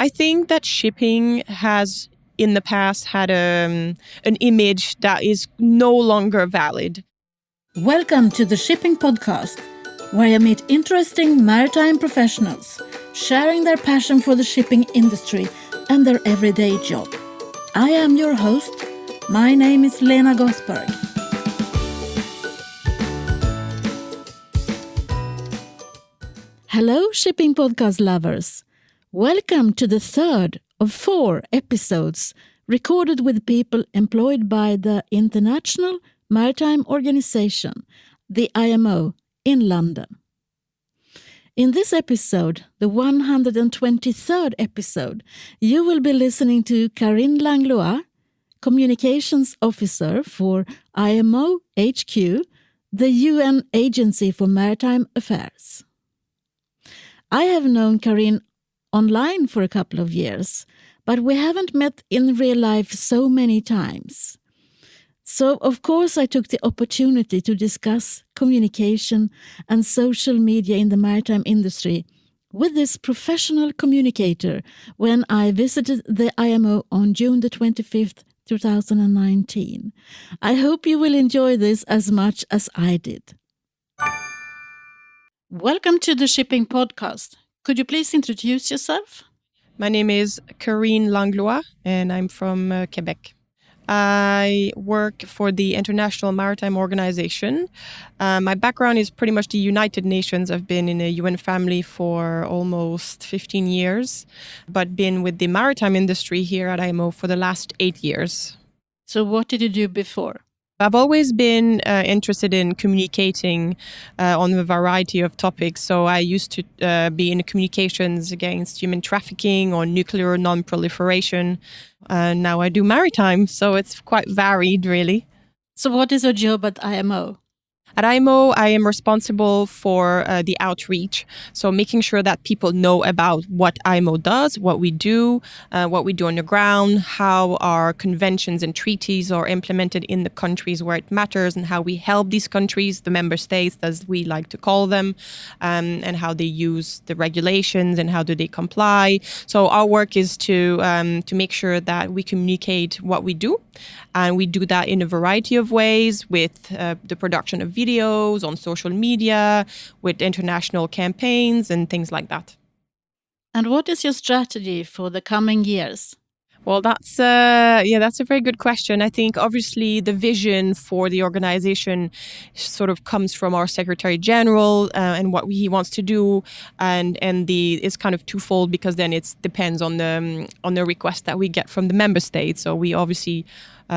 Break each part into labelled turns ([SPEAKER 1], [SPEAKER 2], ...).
[SPEAKER 1] I think that shipping has in the past had an image that is no longer valid.
[SPEAKER 2] Welcome to the Shipping Podcast, where I meet interesting maritime professionals sharing their passion for the shipping industry and their everyday job. I am your host. My name is Lena Gothberg. Hello, Shipping Podcast lovers. Welcome to the third of 4 episodes recorded with people employed by the International Maritime Organisation, the IMO, in London. In this episode, the 123rd episode, you will be listening to Karine Langlois, Communications Officer for IMO HQ, the UN Agency for Maritime Affairs. I have known Karine online for a couple of years, but we haven't met in real life so many times. So, of course, I took the opportunity to discuss communication and social media in the maritime industry with this professional communicator when I visited the IMO on June the 25th, 2019. I hope you will enjoy this as much as I did. Welcome to the Shipping Podcast. Could you please introduce yourself?
[SPEAKER 1] My name is Karine Langlois, and I'm from Quebec. I work for the International Maritime Organisation. My background is pretty much the United Nations. I've been in the UN family for almost 15 years, but been with the maritime industry here at IMO for the last 8 years.
[SPEAKER 2] So what did you do before?
[SPEAKER 1] I've always been interested in communicating on a variety of topics. So I used to be in communications against human trafficking or nuclear non-proliferation. Now I do maritime, so it's quite varied, really.
[SPEAKER 2] So what is your job at IMO?
[SPEAKER 1] At IMO, I am responsible for the outreach, so making sure that people know about what IMO does, what we do on the ground, how our conventions and treaties are implemented in the countries where it matters, and how we help these countries, the member states, as we like to call them, and how they use the regulations and how do they comply. So our work is to make sure that we communicate what we do, and we do that in a variety of ways with the production of videos on social media, with international campaigns and things like that.
[SPEAKER 2] And what is your strategy for the coming years?
[SPEAKER 1] Well, that's a very good question. I think obviously the vision for the organization sort of comes from our Secretary General and what he wants to do, and it's kind of twofold because then it depends on the request that we get from the member states. So we obviously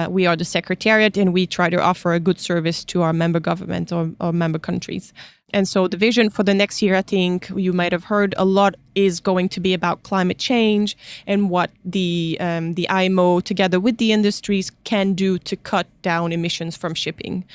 [SPEAKER 1] we are the Secretariat, and we try to offer a good service to our member government or member countries. And so the vision for the next year, I think you might have heard a lot, is going to be about climate change and what the IMO, together with the industries, can do to cut down emissions from shipping.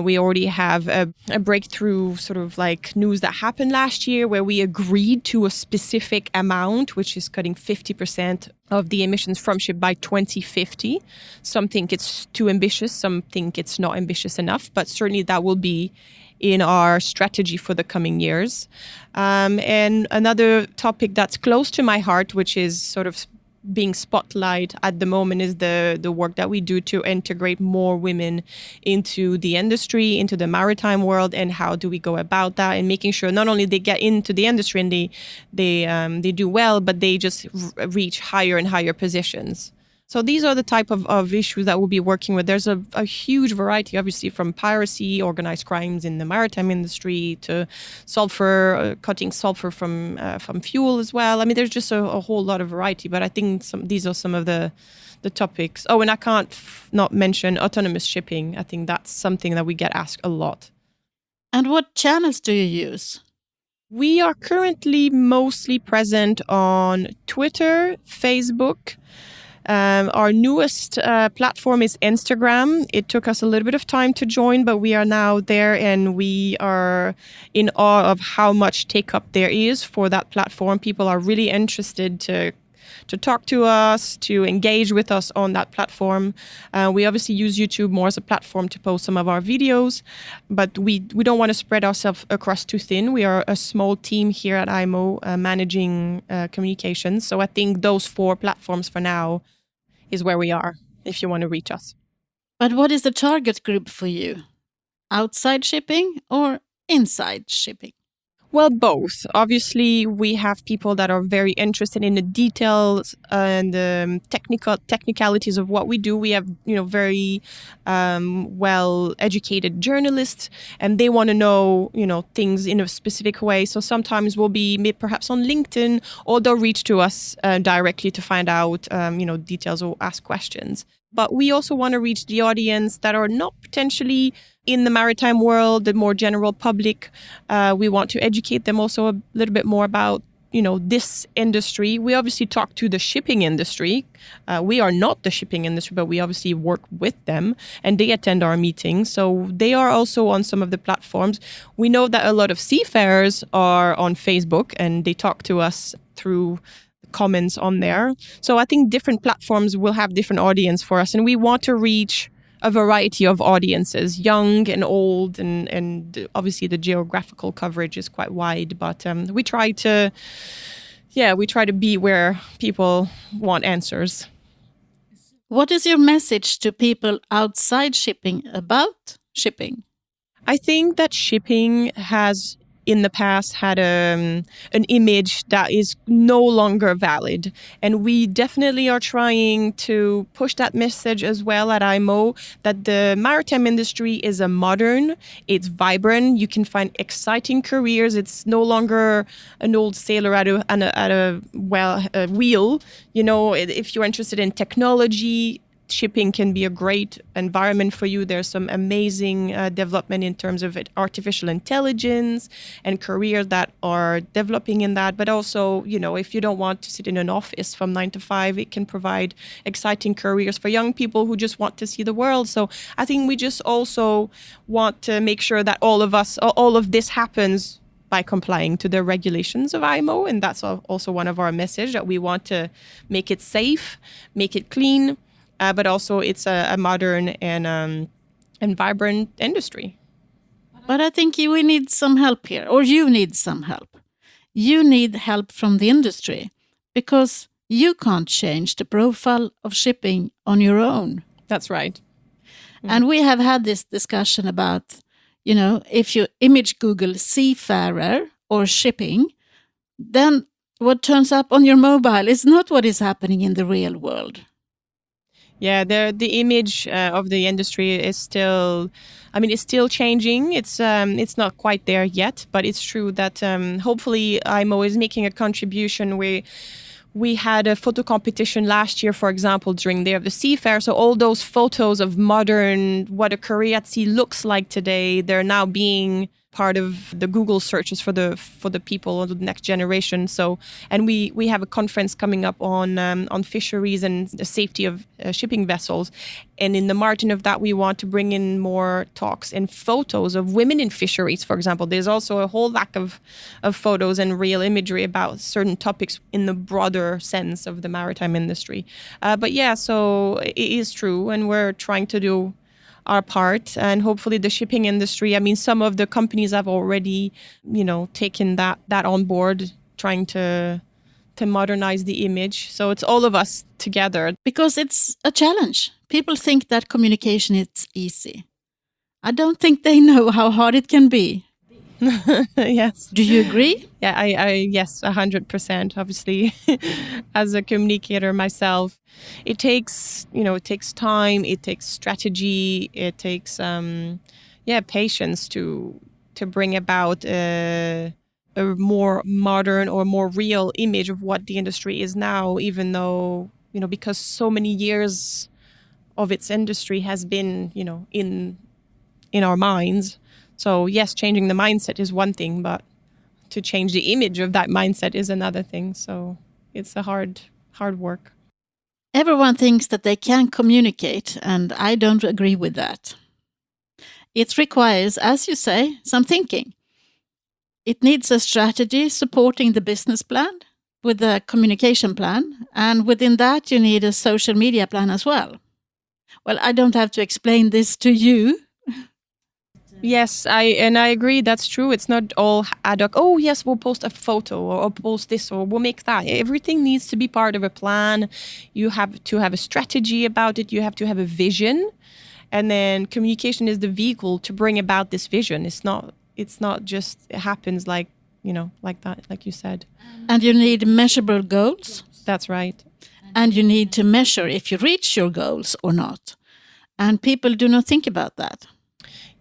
[SPEAKER 1] We already have a breakthrough sort of like news that happened last year where we agreed to a specific amount, which is cutting 50% of the emissions from ship by 2050. Some think it's too ambitious, some think it's not ambitious enough, but certainly that will be in our strategy for the coming years. And another topic that's close to my heart, which is sort of being spotlight at the moment, is the work that we do to integrate more women into the industry, into the maritime world, and how do we go about that, and making sure not only they get into the industry and they do well, but they just reach higher and higher positions. So these are the type of issues that we'll be working with. There's a huge variety, obviously, from piracy, organized crimes in the maritime industry, to sulfur, cutting sulfur from fuel as well. I mean, there's just a whole lot of variety, but I think these are some of the topics. Oh, and I can't not mention autonomous shipping. I think that's something that we get asked a lot.
[SPEAKER 2] And what channels do you use?
[SPEAKER 1] We are currently mostly present on Twitter, Facebook. Our newest platform is Instagram. It took us a little bit of time to join, but we are now there, and we are in awe of how much take-up there is for that platform. People are really interested to to talk to us, to engage with us on that platform. We obviously use YouTube more as a platform to post some of our videos, but we don't want to spread ourselves across too thin. We are a small team here at IMO managing communications. So I think those 4 platforms for now is where we are if you want to reach us.
[SPEAKER 2] But what is the target group for you? Outside shipping or inside shipping?
[SPEAKER 1] Well, both. Obviously, we have people that are very interested in the details and technicalities of what we do. We have, very well-educated journalists, and they want to know, things in a specific way. So sometimes we'll be perhaps on LinkedIn, or they'll reach to us directly to find out, details or ask questions. But we also want to reach the audience that are not potentially in the maritime world, the more general public. We want to educate them also a little bit more about, this industry. We obviously talk to the shipping industry. We are not the shipping industry, but we obviously work with them and they attend our meetings. So they are also on some of the platforms. We know that a lot of seafarers are on Facebook and they talk to us through comments on there. So I think different platforms will have different audience for us, and we want to reach a variety of audiences, young and old, and obviously the geographical coverage is quite wide, but we try to be where people want answers.
[SPEAKER 2] What is your message to people outside shipping about shipping?
[SPEAKER 1] I think that shipping has in the past had an image that is no longer valid. And we definitely are trying to push that message as well at IMO, that the maritime industry is a modern, it's vibrant, you can find exciting careers. It's no longer an old sailor at a wheel. If you're interested in technology, shipping can be a great environment for you. There's some amazing development in terms of artificial intelligence and careers that are developing in that. But also, if you don't want to sit in an office from 9 to 5, it can provide exciting careers for young people who just want to see the world. So I think we just also want to make sure that all of this happens by complying to the regulations of IMO. And that's also one of our messages, that we want to make it safe, make it clean, but also it's a modern and vibrant industry.
[SPEAKER 2] But I think we need some help here, or you need some help. You need help from the industry, because you can't change the profile of shipping on your own.
[SPEAKER 1] That's right.
[SPEAKER 2] And we have had this discussion about, if you image Google seafarer or shipping, then what turns up on your mobile is not what is happening in the real world.
[SPEAKER 1] Yeah, the image of the industry is still, it's still changing. It's not quite there yet, but it's true that hopefully IMO is making a contribution. We had a photo competition last year, for example, during Day of the Seafarer. So all those photos of modern, what a career at sea looks like today, they're now being part of the Google searches for the people of the next generation. So, and we have a conference coming up on fisheries and the safety of shipping vessels. And in the margin of that, we want to bring in more talks and photos of women in fisheries, for example. There's also a whole lack of photos and real imagery about certain topics in the broader sense of the maritime industry. But yeah, so it is true, and we're trying to do our part, and hopefully the shipping industry, some of the companies have already, taken that on board, trying to modernize the image. So it's all of us together.
[SPEAKER 2] Because it's a challenge. People think that communication is easy. I don't think they know how hard it can be.
[SPEAKER 1] Yes.
[SPEAKER 2] Do you agree?
[SPEAKER 1] Yeah, I yes, 100%. Obviously, as a communicator myself, it takes time, it takes strategy, it takes patience to bring about a more modern or more real image of what the industry is now, even though, because so many years of its industry has been, in our minds. So yes, changing the mindset is one thing, but to change the image of that mindset is another thing. So it's a hard work.
[SPEAKER 2] Everyone thinks that they can communicate, and I don't agree with that. It requires, as you say, some thinking. It needs a strategy supporting the business plan. with the communication plan, and within that you need a social media plan as well. Well, I don't have to explain this to you.
[SPEAKER 1] Yes, I agree. That's true. It's not all ad hoc. Oh, yes, we'll post a photo or post this or we'll make that. Everything needs to be part of a plan. You have to have a strategy about it. You have to have a vision, and then communication is the vehicle to bring about this vision. It's not just it happens like like that, like you said.
[SPEAKER 2] And you need measurable goals.
[SPEAKER 1] That's right.
[SPEAKER 2] And you need to measure if you reach your goals or not. And people do not think about that.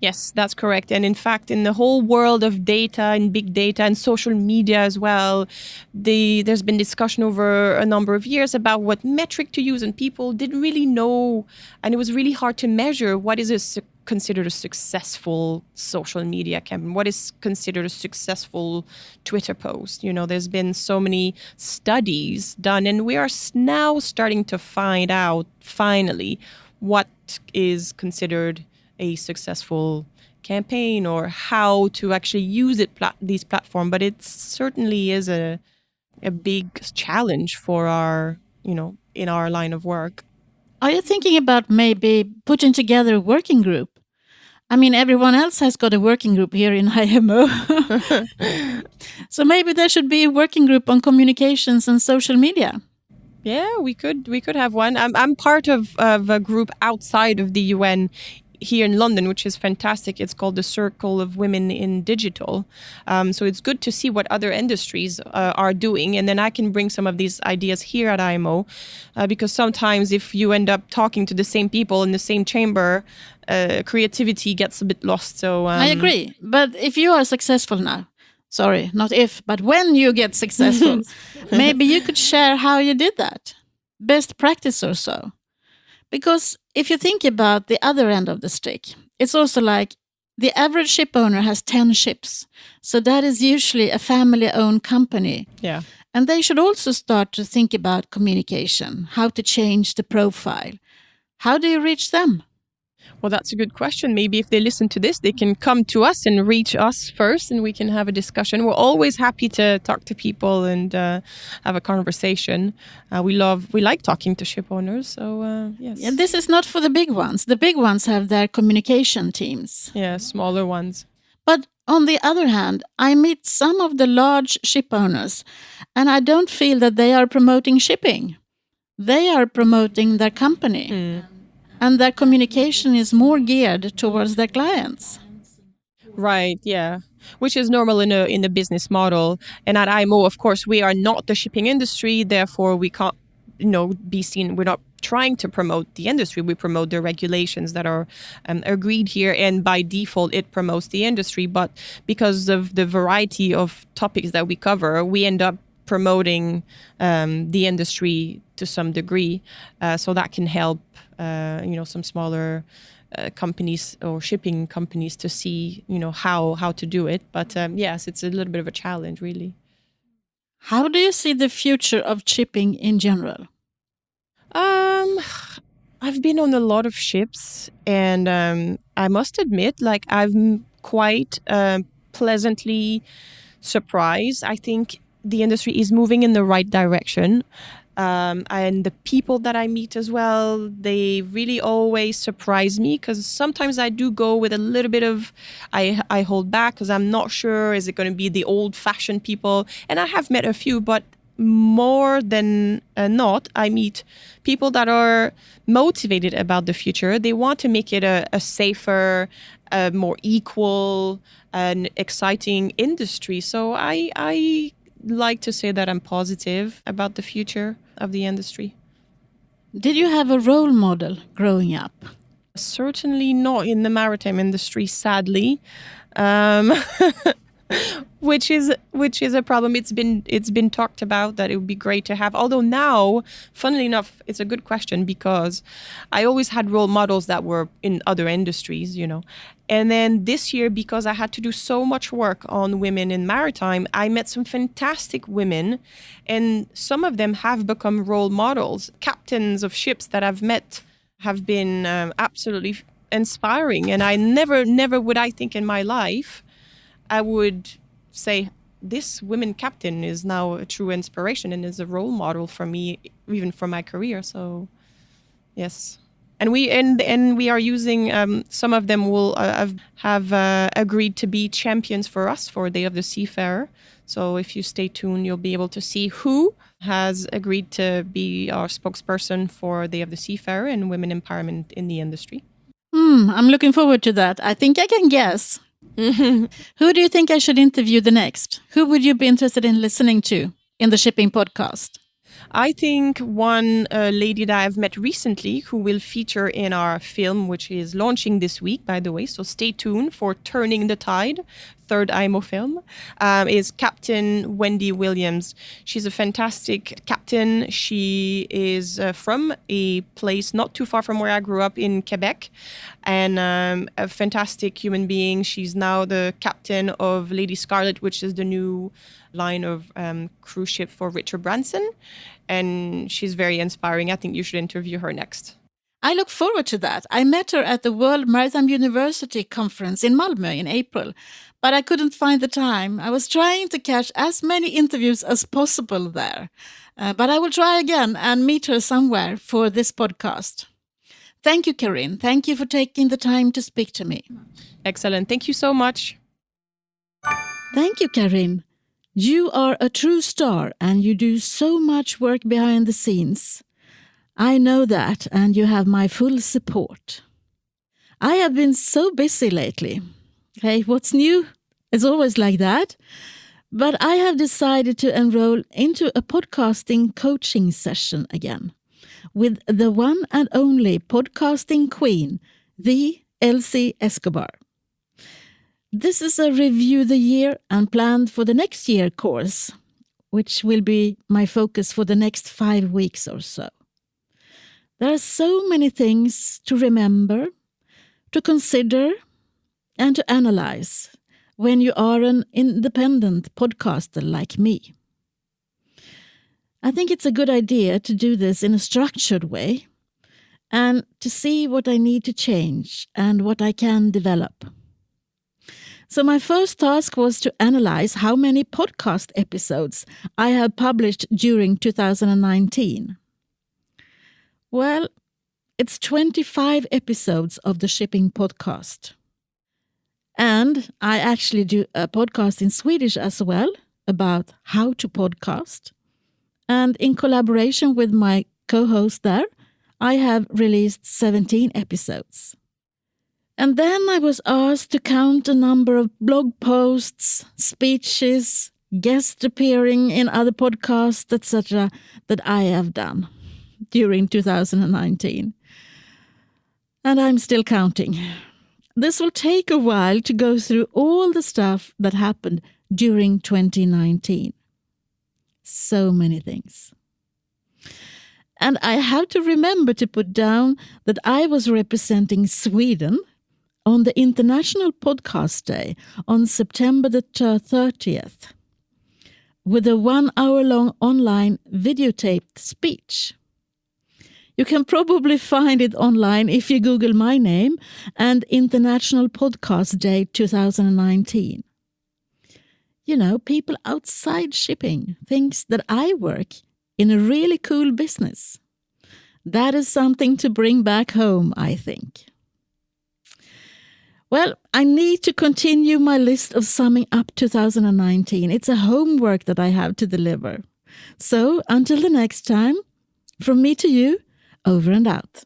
[SPEAKER 1] Yes, that's correct. And in fact, in the whole world of data and big data and social media as well, there's been discussion over a number of years about what metric to use, and people didn't really know, and it was really hard to measure what is considered a successful social media campaign, what is considered a successful Twitter post. There's been so many studies done, and we are now starting to find out finally what is considered a successful campaign or how to actually use these platforms. But it certainly is a big challenge for our, in our line of work.
[SPEAKER 2] Are you thinking about maybe putting together a working group? I mean, everyone else has got a working group here in IMO. So maybe there should be a working group on communications and social media.
[SPEAKER 1] Yeah, we could have one. I'm part of a group outside of the UN here in London, which is fantastic. It's called the Circle of Women in Digital. So it's good to see what other industries are doing. And then I can bring some of these ideas here at IMO, because sometimes if you end up talking to the same people in the same chamber, creativity gets a bit lost. So
[SPEAKER 2] I agree. But if you are successful now, sorry, not if, but when you get successful, maybe you could share how you did that. Best practice or so. Because if you think about the other end of the stick, it's also like the average ship owner has 10 ships. So that is usually a family-owned company.
[SPEAKER 1] Yeah.
[SPEAKER 2] And they should also start to think about communication, how to change the profile. How do you reach them?
[SPEAKER 1] Well, that's a good question. Maybe if they listen to this, they can come to us and reach us first, and we can have a discussion. We're always happy to talk to people and have a conversation. We like talking to ship owners. So yes.
[SPEAKER 2] Yeah, this is not for the big ones. The big ones have their communication teams.
[SPEAKER 1] Yeah, smaller ones.
[SPEAKER 2] But on the other hand, I meet some of the large ship owners, and I don't feel that they are promoting shipping. They are promoting their company. And their communication is more geared towards their clients.
[SPEAKER 1] Right, yeah. Which is normal in the business model. And at IMO, of course, we are not the shipping industry. Therefore, we can't, be seen. We're not trying to promote the industry. We promote the regulations that are agreed here. And by default, it promotes the industry. But because of the variety of topics that we cover, we end up promoting the industry to some degree. So that can help some smaller companies or shipping companies to see, how to do it. But yes, it's a little bit of a challenge, really.
[SPEAKER 2] How do you see the future of shipping in general?
[SPEAKER 1] I've been on a lot of ships, and I must admit, I'm quite pleasantly surprised. I think the industry is moving in the right direction. And the people that I meet as well, they really always surprise me, because sometimes I do go with a little bit of, I hold back because I'm not sure, is it going to be the old-fashioned people? And I have met a few, but more than not, I meet people that are motivated about the future. They want to make it a safer, more equal and exciting industry. So I like to say that I'm positive about the future of the industry.
[SPEAKER 2] Did you have a role model growing up?
[SPEAKER 1] Certainly not in the maritime industry, sadly, which is a problem. It's been talked about that it would be great to have. Although now, funnily enough, it's a good question, because I always had role models that were in other industries, And then this year, because I had to do so much work on women in maritime, I met some fantastic women, and some of them have become role models. Captains of ships that I've met have been absolutely inspiring. And I never would I think in my life I would say, this women captain is now a true inspiration and is a role model for me, even for my career. So, yes. And we are using, some of them will have agreed to be champions for us for Day of the Seafarer. So if you stay tuned, you'll be able to see who has agreed to be our spokesperson for Day of the Seafarer and women empowerment in the industry.
[SPEAKER 2] I'm looking forward to that. I think I can guess. Who do you think I should interview the next? Who would you be interested in listening to in the shipping podcast?
[SPEAKER 1] I think one lady that I've met recently who will feature in our film, which is launching this week, by the way, so stay tuned for Turning the Tide, third IMO film, is Captain Wendy Williams. She's a fantastic captain. She is from a place not too far from where I grew up in Quebec, and a fantastic human being. She's now the captain of Lady Scarlet, which is the new line of cruise ship for Richard Branson, and she's very inspiring. I think you should interview her next.
[SPEAKER 2] I look forward to that. I met her at the World Maritime University conference in Malmö in April, but I couldn't find the time. I was trying to catch as many interviews as possible there, but I will try again and meet her somewhere for this podcast. Thank you, Karine. Thank you for taking the time to speak to me.
[SPEAKER 1] Excellent. Thank you so much.
[SPEAKER 2] Thank you, Karine. You are a true star and you do so much work behind the scenes. I know that, and you have my full support. I have been so busy lately. Hey, what's new? It's always like that. But I have decided to enroll into a podcasting coaching session again with the one and only podcasting queen, the Elsie Escobar. This is a review the year and planned for the next year course, which will be my focus for the next 5 weeks or so. There are so many things to remember, to consider, and to analyze when you are an independent podcaster like me. I think it's a good idea to do this in a structured way and to see what I need to change and what I can develop. So my first task was to analyze how many podcast episodes I have published during 2019. Well, it's 25 episodes of the Shipping Podcast. And I actually do a podcast in Swedish as well about how to podcast. And in collaboration with my co-host there, I have released 17 episodes. And then I was asked to count a number of blog posts, speeches, guest appearing in other podcasts, etc. that I have done during 2019. And I'm still counting. This will take a while to go through all the stuff that happened during 2019. So many things. And I have to remember to put down that I was representing Sweden on the International Podcast Day on September the 30th with a 1-hour-long online videotaped speech. You can probably find it online if you Google my name and International Podcast Day 2019. You know, people outside shipping think that I work in a really cool business. That is something to bring back home, I think. Well, I need to continue my list of summing up 2019. It's a homework that I have to deliver. So, until the next time, from me to you, over and out.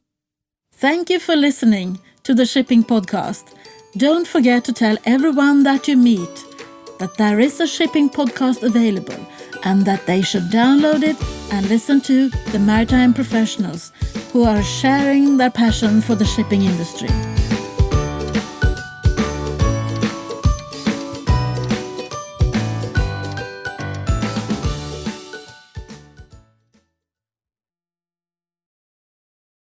[SPEAKER 2] Thank you for listening to the Shipping Podcast. Don't forget to tell everyone that you meet that there is a shipping podcast available and that they should download it and listen to the maritime professionals who are sharing their passion for the shipping industry.